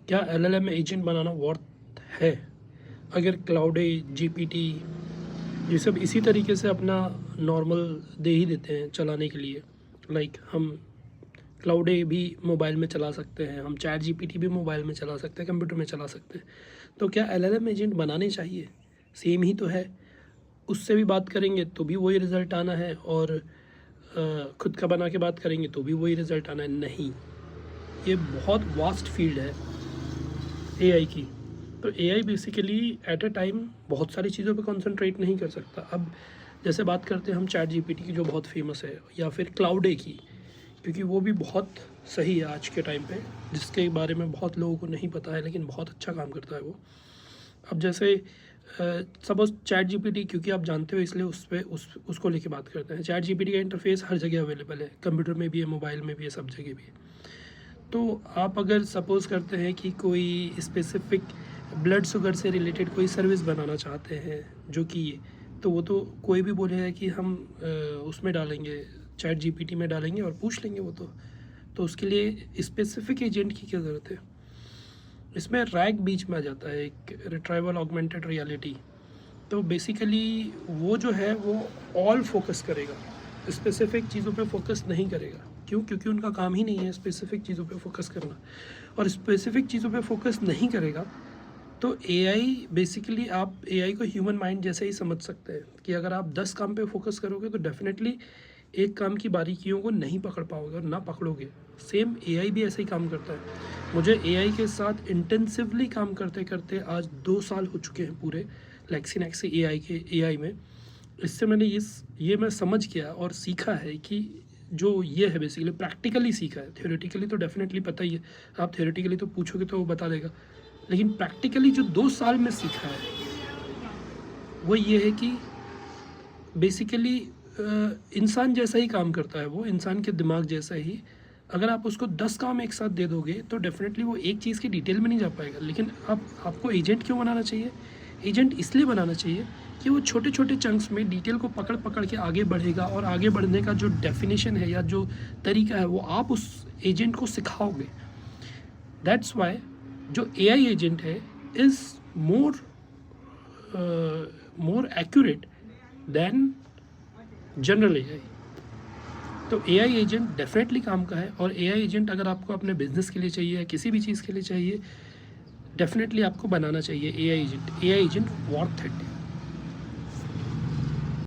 क्या LLM agent बनाना worth है? अगर क्लाउडे, GPT ये सब इसी तरीके से अपना नॉर्मल दे ही देते हैं चलाने के लिए, लाइक हम क्लाउडे भी मोबाइल में चला सकते हैं, हम चैट GPT भी मोबाइल में चला सकते हैं, कंप्यूटर में चला सकते हैं, तो क्या LLM एजेंट बनाने चाहिए? सेम ही तो है, उससे भी बात करेंगे तो भी वही रिज़ल्ट आना है, और खुद का बना के बात करेंगे तो भी वही रिज़ल्ट आना है। नहीं, ये बहुत वास्ट फील्ड है AI की। तो AI basically at a time बहुत सारी चीज़ों पे कंसंट्रेट नहीं कर सकता। अब जैसे बात करते हैं हम चैट GPT की जो बहुत फेमस है, या फिर क्लाउडे की, क्योंकि वो भी बहुत सही है आज के टाइम पे, जिसके बारे में बहुत लोगों को नहीं पता है, लेकिन बहुत अच्छा काम करता है वो। अब जैसे सपोज चैट GPT, क्योंकि आप जानते हो इसलिए उस पर उसको लेके बात करते हैं। चैट GPT का इंटरफेस हर जगह अवेलेबल है, कंप्यूटर में भी है, मोबाइल में भी है, सब जगह भी है। तो आप अगर सपोज़ करते हैं कि कोई स्पेसिफिक ब्लड शुगर से रिलेटेड कोई सर्विस बनाना चाहते हैं, जो कि तो वो तो कोई भी बोलेगा कि हम उसमें डालेंगे, चैट GPT में डालेंगे और पूछ लेंगे वो तो उसके लिए स्पेसिफिक एजेंट की क्या ज़रूरत है? इसमें रैग बीच में आ जाता है, एक रिट्राइवल ऑगमेंटेड रियलिटी। तो बेसिकली वो जो है वो ऑल फोकस करेगा, स्पेसिफिक चीज़ों पे फोकस नहीं करेगा। क्यों? क्योंकि उनका काम ही नहीं है स्पेसिफिक चीज़ों पे फोकस करना, और स्पेसिफिक चीज़ों पे फोकस नहीं करेगा तो AI बेसिकली, आप AI को ह्यूमन माइंड जैसे ही समझ सकते हैं कि अगर आप 10 काम पे फोकस करोगे तो डेफिनेटली एक काम की बारीकियों को नहीं पकड़ पाओगे और ना पकड़ोगे। सेम AI भी ऐसे ही काम करता है। मुझे AI के साथ इंटेंसिवली काम करते करते आज 2 साल हो चुके हैं पूरे लेक्सिनैक्स AI में। इससे मैंने ये मैं समझ गया और सीखा है कि जो ये है बेसिकली प्रैक्टिकली सीखा है। थ्योरेटिकली तो डेफिनेटली पता ही है, आप थ्योरेटिकली तो पूछोगे तो वो बता देगा, लेकिन प्रैक्टिकली जो 2 साल में सीखा है वो ये है कि बेसिकली इंसान जैसा ही काम करता है वो, इंसान के दिमाग जैसा ही। अगर आप उसको 10 काम एक साथ दे दोगे तो डेफिनेटली वो एक चीज़ की डिटेल में नहीं जा पाएगा। लेकिन आपको एजेंट क्यों बनाना चाहिए? एजेंट इसलिए बनाना चाहिए कि वो छोटे छोटे चंक्स में डिटेल को पकड़ पकड़ के आगे बढ़ेगा, और आगे बढ़ने का जो डेफिनेशन है या जो तरीका है वो आप उस एजेंट को सिखाओगे। दैट्स वाई जो AI एजेंट है is more accurate then general AI। तो AI एजेंट डेफिनेटली काम का है, और AI एजेंट अगर आपको अपने बिजनेस के लिए चाहिए या किसी भी चीज़ के लिए चाहिए, डेफिनेटली आपको बनाना चाहिए AI agent. AI agent worth it.